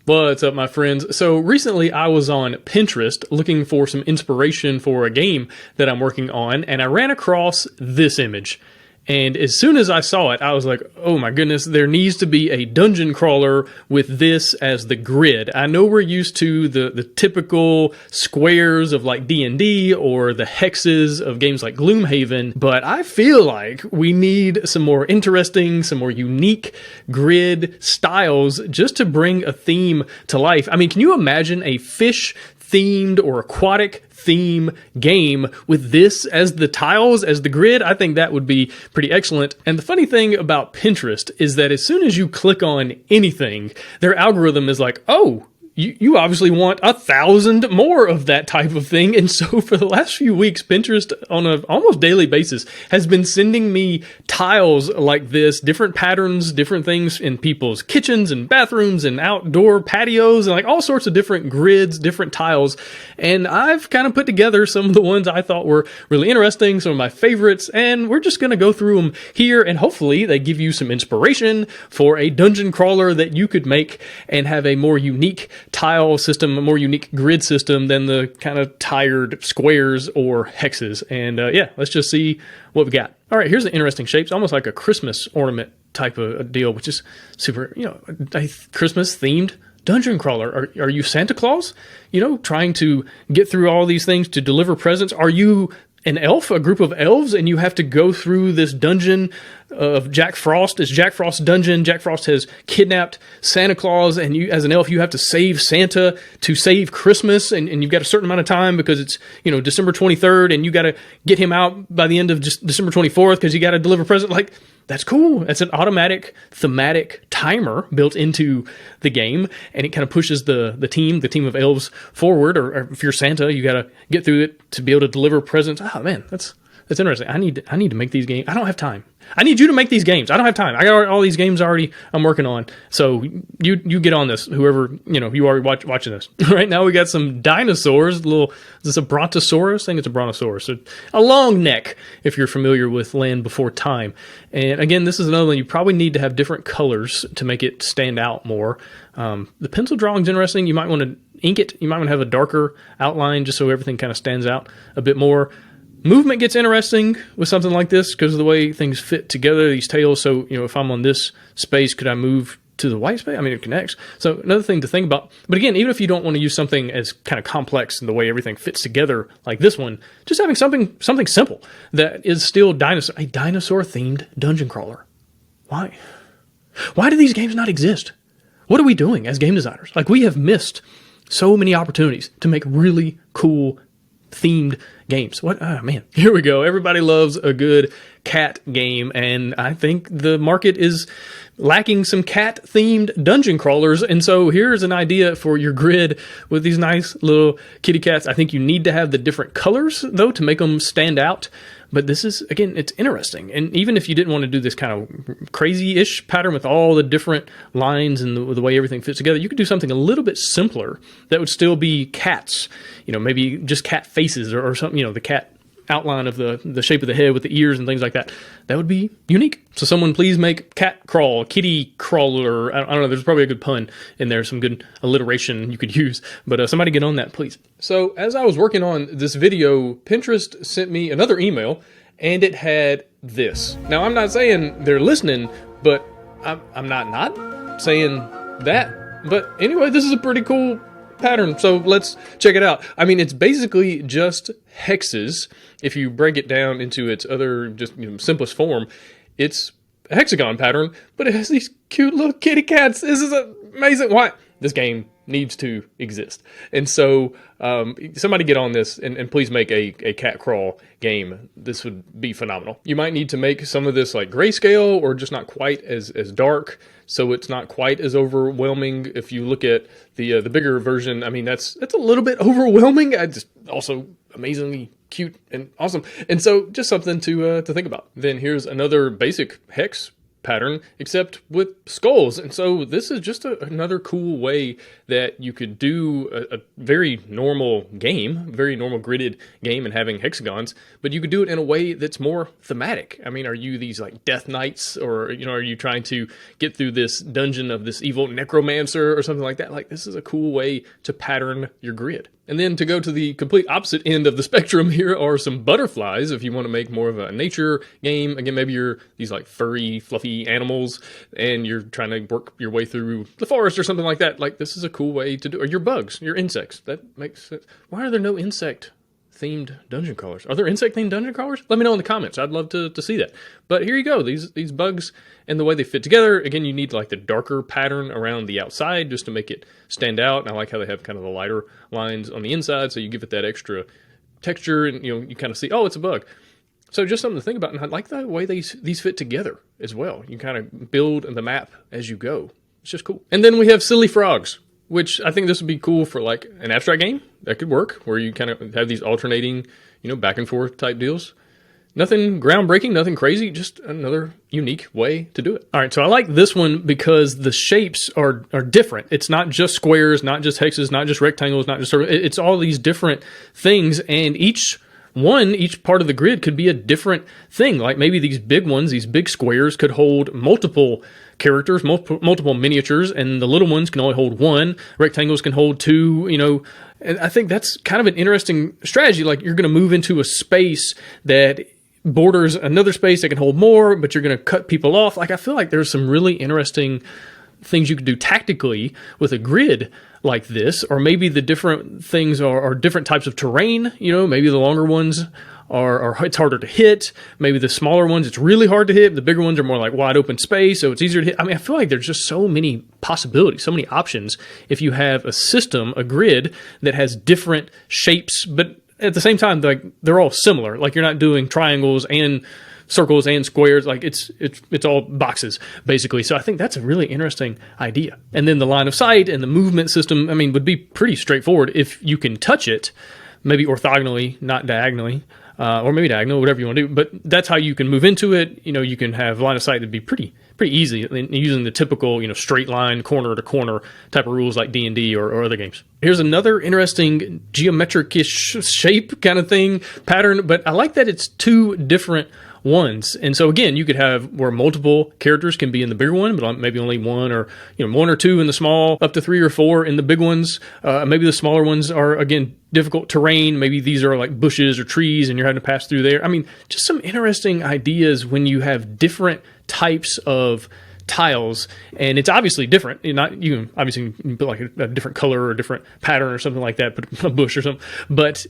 What's up, my friends? So recently I was on Pinterest looking for some inspiration for a game that I'm working on, and I ran across this image. And as soon as I saw it, I was like, oh my goodness, there needs to be a dungeon crawler with this as the grid. I know we're used to the typical squares of like D&D or the hexes of games like Gloomhaven, but I feel like we need some more interesting, some more unique grid styles just to bring a theme to life. I mean, can you imagine a fish themed or aquatic theme game with this as the tiles, as the grid? I think that would be pretty excellent. And the funny thing about Pinterest is that as soon as you click on anything, their algorithm is like, oh, you obviously want 1,000 more of that type of thing. And so for the last few weeks, Pinterest on an almost daily basis has been sending me tiles like this, different patterns, different things in people's kitchens and bathrooms and outdoor patios and like all sorts of different grids, different tiles. And I've kind of put together some of the ones I thought were really interesting, some of my favorites, and we're just going to go through them here, and hopefully they give you some inspiration for a dungeon crawler that you could make and have a more unique tile system, a more unique grid system than the kind of tired squares or hexes. And yeah, let's just see what we got. All right, here's an interesting shape. It's almost like a Christmas ornament type of a deal, which is super, a Christmas themed dungeon crawler. Are you Santa Claus? Trying to get through all these things to deliver presents? Are you an elf, a group of elves, and you have to go through this dungeon of Jack Frost? It's Jack Frost's dungeon. Jack Frost has kidnapped Santa Claus, and you, as an elf, you have to save Santa to save Christmas, and you've got a certain amount of time because it's, December 23rd, and you got to get him out by the end of just December 24th because you got to deliver a present. Like, that's cool. That's an automatic thematic timer built into the game, and it kind of pushes the team of elves forward, or if you're Santa, you got to get through it to be able to deliver presents. Oh man, that's interesting. I need to make these games. I don't have time. I need you to make these games. I don't have time. I got all these games already I'm working on. So you get on this, whoever, you are watching this. Right now we got some dinosaurs. Is this a brontosaurus? I think it's a brontosaurus. So a long neck, if you're familiar with Land Before Time. And again, this is another one you probably need to have different colors to make it stand out more. The pencil drawing's interesting. You might want to ink it. You might want to have a darker outline just so everything kind of stands out a bit more. Movement gets interesting with something like this because of the way things fit together, these tails. So, if I'm on this space, could I move to the white space? I mean, it connects. So another thing to think about. But again, even if you don't want to use something as kind of complex in the way everything fits together like this one, just having something simple that is still a dinosaur-themed dungeon crawler. Why? Why do these games not exist? What are we doing as game designers? Like, we have missed so many opportunities to make really cool themed games. What? Oh man, here we go. Everybody loves a good cat game, and I think the market is lacking some cat themed dungeon crawlers. And so here's an idea for your grid with these nice little kitty cats. I think you need to have the different colors though to make them stand out. But this is, again, it's interesting. And even if you didn't want to do this kind of crazy-ish pattern with all the different lines and the way everything fits together, you could do something a little bit simpler that would still be cats. Maybe just cat faces or something, the cat outline of the shape of the head with the ears and things like that. That would be unique. So someone please make cat crawl, kitty crawler. I don't know, there's probably a good pun in there, some good alliteration you could use, but somebody get on that, please. So as I was working on this video, Pinterest sent me another email, and it had this. Now, I'm not saying they're listening, but I'm not saying that. But anyway, this is a pretty cool pattern, so let's check it out. I mean, it's basically just hexes. If you break it down into its other, just simplest form, it's a hexagon pattern, but it has these cute little kitty cats. This is amazing. Why? This game needs to exist. And so somebody get on this and please make a cat crawl game. This would be phenomenal. You might need to make some of this like grayscale or just not quite as dark, so it's not quite as overwhelming. If you look at the bigger version, I mean, that's a little bit overwhelming. Just also amazingly cute and awesome. And so just something to think about. Then here's another basic hex pattern, except with skulls. And so this is just another cool way that you could do a very normal game, very normal gridded game and having hexagons, but you could do it in a way that's more thematic. I mean, are you these like death knights, or, you know, are you trying to get through this dungeon of this evil necromancer or something like that? Like, this is a cool way to pattern your grid. And then to go to the complete opposite end of the spectrum, here are some butterflies. If you want to make more of a nature game, again, maybe you're these like furry, fluffy animals and you're trying to work your way through the forest or something like that. Like, this is a cool way to do, or your bugs, your insects. That makes sense. Why are there no insect themed dungeon crawlers? Are there insect themed dungeon crawlers? Let me know in the comments. I'd love to see that. But here you go. These bugs and the way they fit together. Again, you need like the darker pattern around the outside just to make it stand out. And I like how they have kind of the lighter lines on the inside, so you give it that extra texture, and you kind of see, oh, it's a bug. So just something to think about. And I like the way these fit together as well. You kind of build the map as you go. It's just cool. And then we have silly frogs, which I think this would be cool for like an abstract game. That could work, where you kind of have these alternating, back and forth type deals. Nothing groundbreaking, nothing crazy, just another unique way to do it. All right, so I like this one because the shapes are different. It's not just squares, not just hexes, not just rectangles, not just circles. It's all these different things, and each part of the grid could be a different thing. Like maybe these big ones, these big squares could hold multiple characters, multiple miniatures, and the little ones can only hold one. Rectangles can hold two, and I think that's kind of an interesting strategy. Like, you're going to move into a space that borders another space that can hold more, but you're going to cut people off. Like, I feel like there's some really interesting things you could do tactically with a grid like this, or maybe the different things are different types of terrain. Maybe the longer ones are it's harder to hit. Maybe the smaller ones, it's really hard to hit. The bigger ones are more like wide open space, so it's easier to hit. I mean, I feel like there's just so many possibilities, so many options if you have a system, a grid that has different shapes, but at the same time, like, they're all similar. Like, you're not doing triangles and circles and squares. Like, it's all boxes, basically. So I think that's a really interesting idea. And then the line of sight and the movement system, I mean, would be pretty straightforward if you can touch it, maybe orthogonally, not diagonally, or maybe diagonal, whatever you want to do. But that's how you can move into it. You can have line of sight that'd be pretty easy using the typical, straight line, corner to corner type of rules like D&D or other games. Here's another interesting geometric-ish shape kind of thing, pattern, but I like that it's two different ones. And so again, you could have where multiple characters can be in the bigger one, but maybe only one, or one or two in the small, up to 3 or 4 in the big ones. Maybe the smaller ones are, again, difficult terrain. Maybe these are like bushes or trees and you're having to pass through there. I mean, just some interesting ideas when you have different types of tiles, and it's obviously different. You can obviously put like a different color or a different pattern or something like that, put a bush or something. But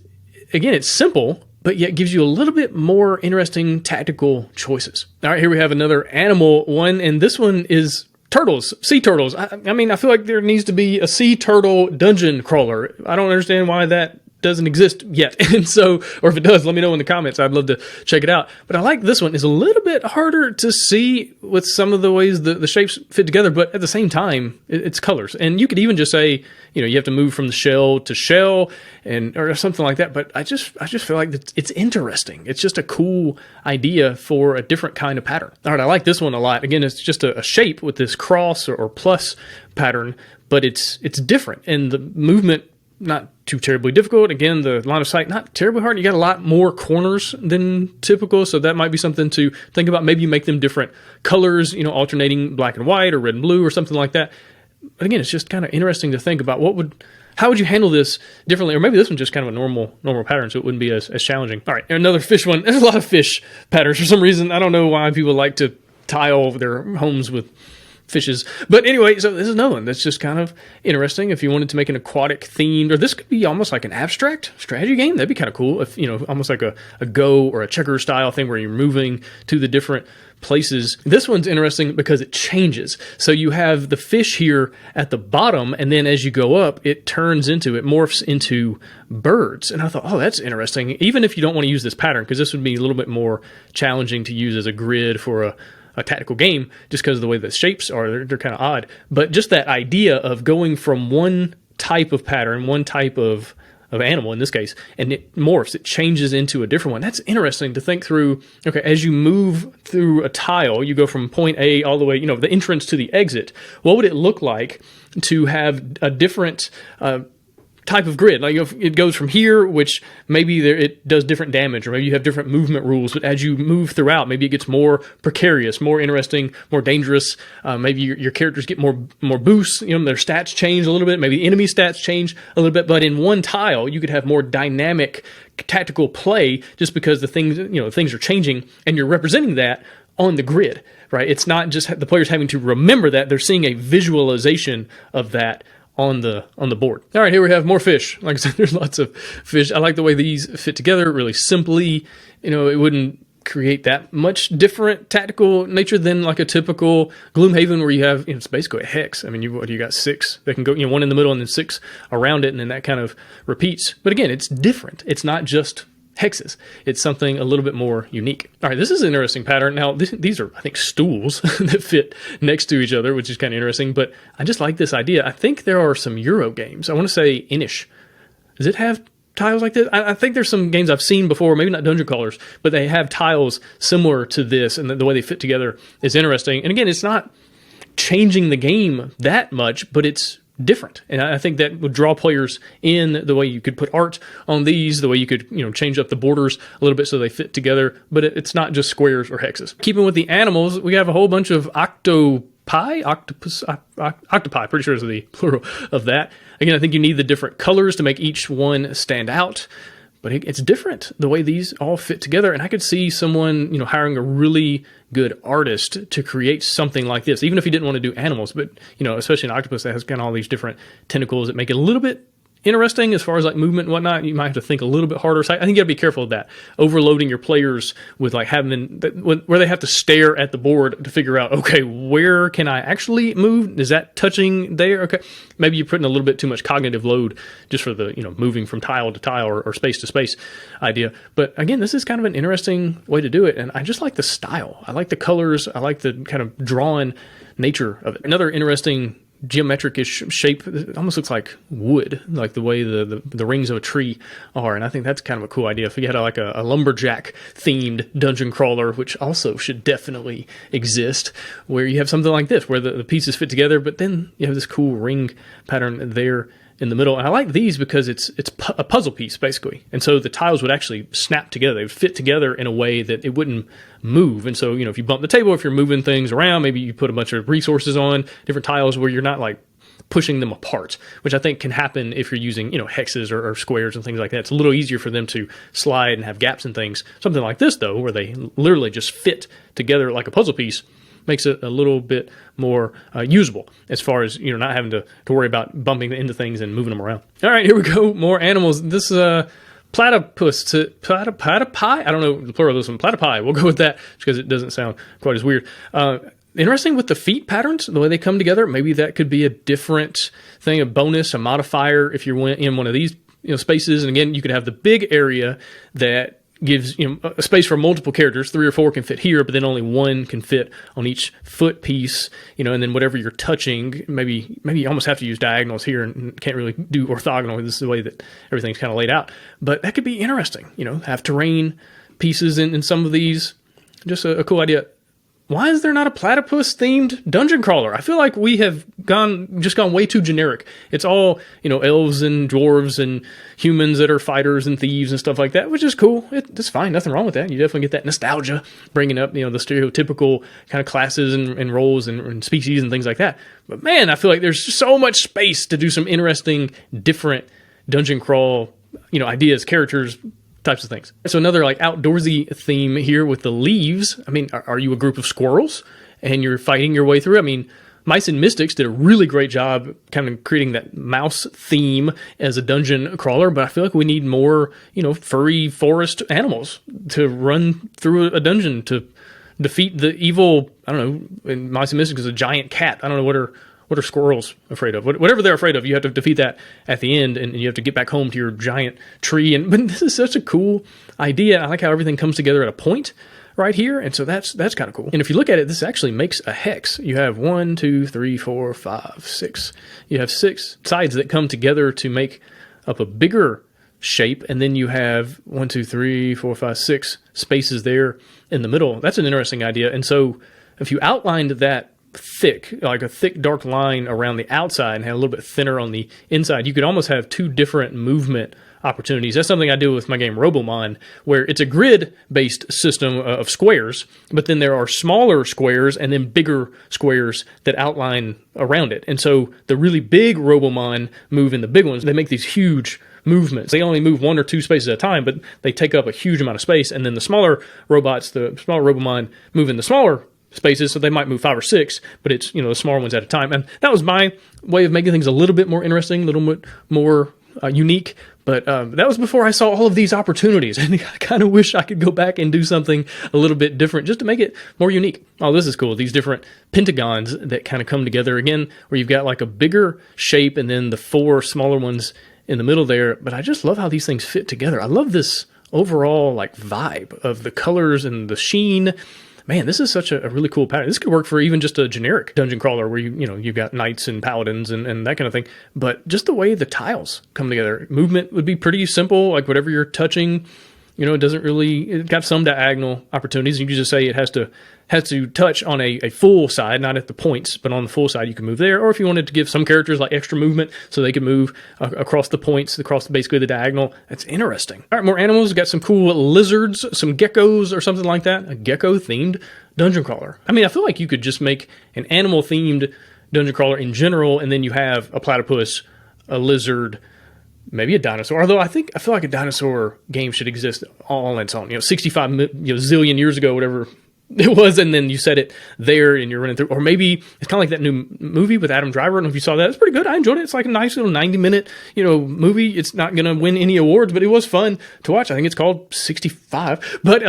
again, it's simple, but yet gives you a little bit more interesting tactical choices. All right, here we have another animal one, and this one is turtles, sea turtles. I mean, I feel like there needs to be a sea turtle dungeon crawler. I don't understand why that doesn't exist yet. And so, or if it does, let me know in the comments. I'd love to check it out. But I like this one. It's a little bit harder to see with some of the ways the shapes fit together, but at the same time, it's colors. And you could even just say, you have to move from the shell to shell or something like that. But I just feel like it's interesting. It's just a cool idea for a different kind of pattern. All right, I like this one a lot. Again, it's just a shape with this cross or plus pattern, but it's different. And the movement, not too terribly difficult. Again, the line of sight, not terribly hard. You got a lot more corners than typical, so that might be something to think about. Maybe you make them different colors, alternating black and white or red and blue or something like that. But again, it's just kind of interesting to think about how would you handle this differently? Or maybe this one's just kind of a normal pattern, so it wouldn't be as challenging. All right, another fish one. There's a lot of fish patterns for some reason. I don't know why people like to tile their homes with fishes. But anyway, so this is another one that's just kind of interesting. If you wanted to make an aquatic themed, or this could be almost like an abstract strategy game, that'd be kind of cool. If, almost like a Go or a checker style thing where you're moving to the different places. This one's interesting because it changes. So you have the fish here at the bottom, and then as you go up, it morphs into birds. And I thought, oh, that's interesting. Even if you don't want to use this pattern, because this would be a little bit more challenging to use as a grid for a tactical game, just because of the way the shapes are, they're kind of odd. But just that idea of going from one type of pattern, one type of of animal in this case, and it morphs, it changes into a different one. That's interesting to think through. Okay, as you move through a tile, you go from point A all the way, the entrance to the exit. What would it look like to have a different type of grid? Like if it goes from here, which maybe it does different damage, or maybe you have different movement rules, but as you move throughout, maybe it gets more precarious, more interesting, more dangerous. Maybe your characters get more boosts, their stats change a little bit, maybe enemy stats change a little bit, but in one tile, you could have more dynamic tactical play just because the things are changing, and you're representing that on the grid, right? It's not just the players having to remember that, they're seeing a visualization of that on the board. All right, here we have more fish. Like I said, there's lots of fish. I like the way these fit together really simply. It wouldn't create that much different tactical nature than like a typical Gloomhaven where you have, it's basically a hex. I mean, you got 6 that can go, one in the middle and then 6 around it, and then that kind of repeats. But again, it's different. It's not just hexes. It's something a little bit more unique. All right, this is an interesting pattern. Now, these are, I think, stools that fit next to each other, which is kind of interesting, but I just like this idea. I think there are some Euro games. I want to say Inish. Does it have tiles like this? I think there's some games I've seen before, maybe not dungeon crawlers, but they have tiles similar to this, and the way they fit together is interesting. And again, it's not changing the game that much, but it's different, and I think that would draw players in. The way you could put art on these, the way you could change up the borders a little bit so they fit together, but it's not just squares or hexes. Keeping with the animals, we have a whole bunch of octopus, pretty sure is the plural of that. Again, I think you need the different colors to make each one stand out, but it's different the way these all fit together. And I could see someone, hiring a really good artist to create something like this, even if he didn't want to do animals, but, especially an octopus that has kind of all these different tentacles that make it a little bit interesting as far as like movement and whatnot. You might have to think a little bit harder. So I think you got to be careful of that. Overloading your players with like having where they have to stare at the board to figure out, okay, where can I actually move? Is that touching there? Okay. Maybe you're putting a little bit too much cognitive load just for the, moving from tile to tile or space to space idea. But again, this is kind of an interesting way to do it. And I just like the style. I like the colors. I like the kind of drawn nature of it. Another interesting geometric-ish shape. It almost looks like wood, like the way the rings of a tree are, and I think that's kind of a cool idea. If you had a lumberjack themed dungeon crawler, which also should definitely exist, where you have something like this, where the pieces fit together, but then you have this cool ring pattern there in the middle. And I like these because it's a puzzle piece, basically. And so the tiles would actually snap together. They would fit together in a way that it wouldn't move. And so, if you bump the table, if you're moving things around, maybe you put a bunch of resources on different tiles where you're not like pushing them apart, which I think can happen if you're using, hexes or squares and things like that. It's a little easier for them to slide and have gaps and things. Something like this, though, where they literally just fit together like a puzzle piece, makes it a little bit more usable as far as not having to worry about bumping into things and moving them around. All right, here we go. More animals. This platypus, platypi. I don't know the plural of this one. Platypi. We'll go with that because it doesn't sound quite as weird. Interesting with the feet patterns, the way they come together. Maybe that could be a different thing, a bonus, a modifier if you're in one of these spaces. And again, you could have the big area that gives a space for multiple characters. 3 or 4 can fit here, but then only 1 can fit on each foot piece, and then whatever you're touching, maybe you almost have to use diagonals here and can't really do orthogonal. This is the way that everything's kind of laid out, but that could be interesting. Have terrain pieces in some of these. Just a cool idea. Why is there not a platypus themed dungeon crawler? I feel like we have gone way too generic. It's all, elves and dwarves and humans that are fighters and thieves and stuff like that, which is cool. It's fine. Nothing wrong with that. You definitely get that nostalgia bringing up, the stereotypical kind of classes and roles and species and things like that. But man, I feel like there's just so much space to do some interesting, different dungeon crawl, ideas, characters, types of things. So another like outdoorsy theme here with the leaves. I mean, are you a group of squirrels and you're fighting your way through? I mean, Mice and Mystics did a really great job kind of creating that mouse theme as a dungeon crawler, but I feel like we need more, furry forest animals to run through a dungeon to defeat the evil, I don't know, in Mice and Mystics is a giant cat. I don't know what are squirrels afraid of? Whatever they're afraid of, you have to defeat that at the end, and you have to get back home to your giant tree. But this is such a cool idea. I like how everything comes together at a point right here, and so that's kind of cool. And if you look at it, this actually makes a hex. You have 1, 2, 3, 4, 5, 6. You have 6 sides that come together to make up a bigger shape, and then you have 1, 2, 3, 4, 5, 6 spaces there in the middle. That's an interesting idea. And so if you outlined that thick, like a thick dark line around the outside and had a little bit thinner on the inside, you could almost have two different movement opportunities. That's something I do with my game Robomon, where it's a grid-based system of squares, but then there are smaller squares and then bigger squares that outline around it. And so the really big Robomon move in the big ones, they make these huge movements. They only move 1 or 2 spaces at a time, but they take up a huge amount of space. And then the smaller robots, the smaller Robomon, move in the smaller spaces, so they might move 5 or 6, but it's, the smaller ones at a time. And that was my way of making things a little bit more interesting, a little bit more unique. But that was before I saw all of these opportunities. And I kind of wish I could go back and do something a little bit different just to make it more unique. Oh, this is cool. These different pentagons that kind of come together again, where you've got like a bigger shape and then the 4 smaller ones in the middle there. But I just love how these things fit together. I love this overall like vibe of the colors and the sheen. Man, this is such a really cool pattern. This could work for even just a generic dungeon crawler where you've got knights and paladins and that kind of thing. But just the way the tiles come together, movement would be pretty simple. Like whatever you're touching, it's got some diagonal opportunities. You can just say it has to touch on a full side, not at the points, but on the full side you can move there. Or if you wanted to give some characters like extra movement so they can move across the points, across basically the diagonal, that's interesting. All right, more animals. Got some cool lizards, some geckos or something like that. A gecko-themed dungeon crawler. I mean, I feel like you could just make an animal-themed dungeon crawler in general, and then you have a platypus, a lizard, maybe a dinosaur. Although I feel like a dinosaur game should exist all on its own. 65 zillion years ago, whatever it was, and then you set it there and you're running through. Or maybe it's kind of like that new movie with Adam Driver. I don't know if you saw that. It's pretty good. I enjoyed it. It's like a nice little 90-minute movie. It's not going to win any awards, but it was fun to watch. I think it's called 65. But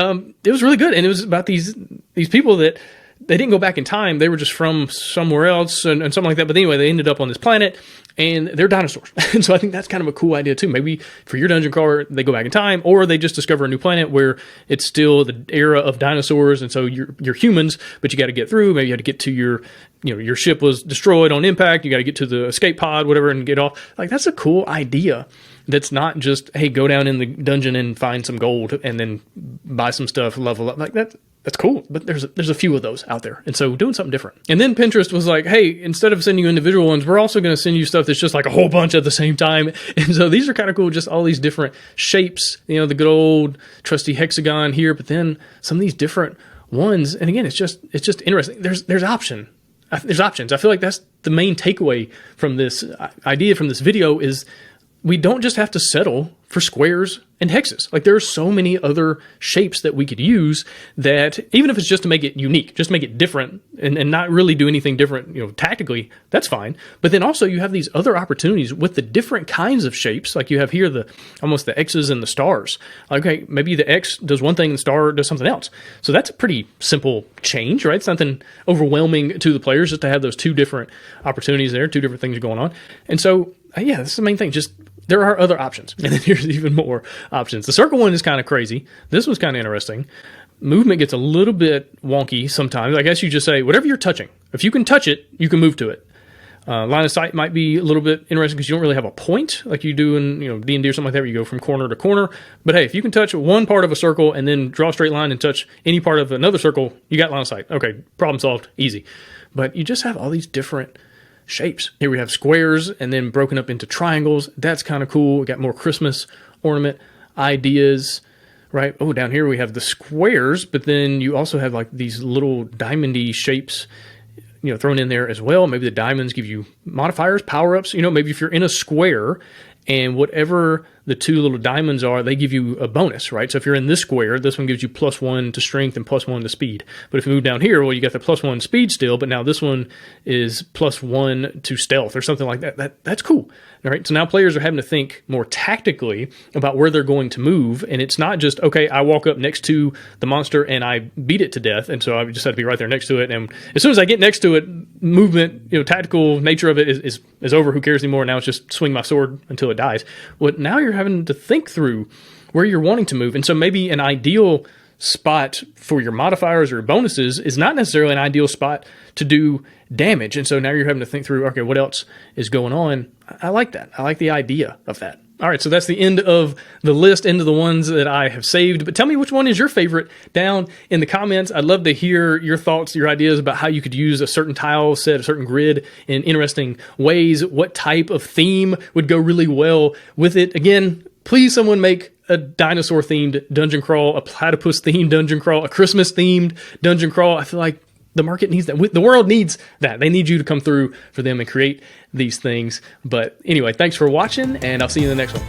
it was really good, and it was about these people that they didn't go back in time. They were just from somewhere else and something like that. But anyway, they ended up on this planet, and they're dinosaurs. And so I think that's kind of a cool idea too. Maybe for your dungeon crawler, they go back in time, or they just discover a new planet where it's still the era of dinosaurs, and so you're humans, but you got to get through. Maybe you had to get to your ship was destroyed on impact. You got to get to the escape pod, whatever, and get off. Like, that's a cool idea. That's not just, hey, go down in the dungeon and find some gold and then buy some stuff, level up. Like that's cool, but there's a few of those out there, and so doing something different. And then Pinterest was like, hey, instead of sending you individual ones, we're also going to send you stuff that's just like a whole bunch at the same time. And so these are kind of cool, just all these different shapes, the good old trusty hexagon here, but then some of these different ones. And again, it's just interesting. There's options. I feel like that's the main takeaway from this idea, from this video, is we don't just have to settle for squares and hexes. Like, there are so many other shapes that we could use that, even if it's just to make it unique, just make it different and not really do anything different, tactically, that's fine. But then also you have these other opportunities with the different kinds of shapes. Like you have here almost the X's and the stars. Okay, maybe the X does one thing and the star does something else. So that's a pretty simple change, right? It's nothing overwhelming to the players just to have those two different opportunities there, two different things going on. And so, yeah, that's the main thing. Just there are other options. And then here's even more options. The circle one is kind of crazy. This was kind of interesting. Movement gets a little bit wonky sometimes. I guess you just say, whatever you're touching, if you can touch it, you can move to it. Line of sight might be a little bit interesting because you don't really have a point like you do in D&D or something like that, where you go from corner to corner. But hey, if you can touch one part of a circle and then draw a straight line and touch any part of another circle, you got line of sight. Okay, problem solved, easy. But you just have all these different shapes. Here we have squares and then broken up into triangles. That's kind of cool. We got more Christmas ornament ideas, right? Oh, down here we have the squares, but then you also have like these little diamondy shapes, thrown in there as well. Maybe the diamonds give you modifiers, power-ups. Maybe if you're in a square and whatever the two little diamonds are, they give you a bonus, right? So if you're in this square, this one gives you +1 to strength and +1 to speed. But if you move down here, well, you got the +1 speed still, but now this one is +1 to stealth or something like that. That's cool. All right. So now players are having to think more tactically about where they're going to move. And it's not just, okay, I walk up next to the monster and I beat it to death. And so I just have to be right there next to it. And as soon as I get next to it, movement, tactical nature of it is over. Who cares anymore? Now it's just swing my sword until it dies. Well, now you're having to think through where you're wanting to move. And so maybe an ideal spot for your modifiers or bonuses is not necessarily an ideal spot to do damage. And so now you're having to think through, okay, what else is going on? I like that. I like the idea of that. All right, so that's the end of the list, end of the ones that I have saved. But tell me which one is your favorite down in the comments. I'd love to hear your thoughts, your ideas about how you could use a certain tile set, a certain grid in interesting ways. What type of theme would go really well with it? Again, please someone make a dinosaur-themed dungeon crawl, a platypus-themed dungeon crawl, a Christmas-themed dungeon crawl. I feel like the market needs that. The world needs that. They need you to come through for them and create these things. But anyway, thanks for watching, and I'll see you in the next one.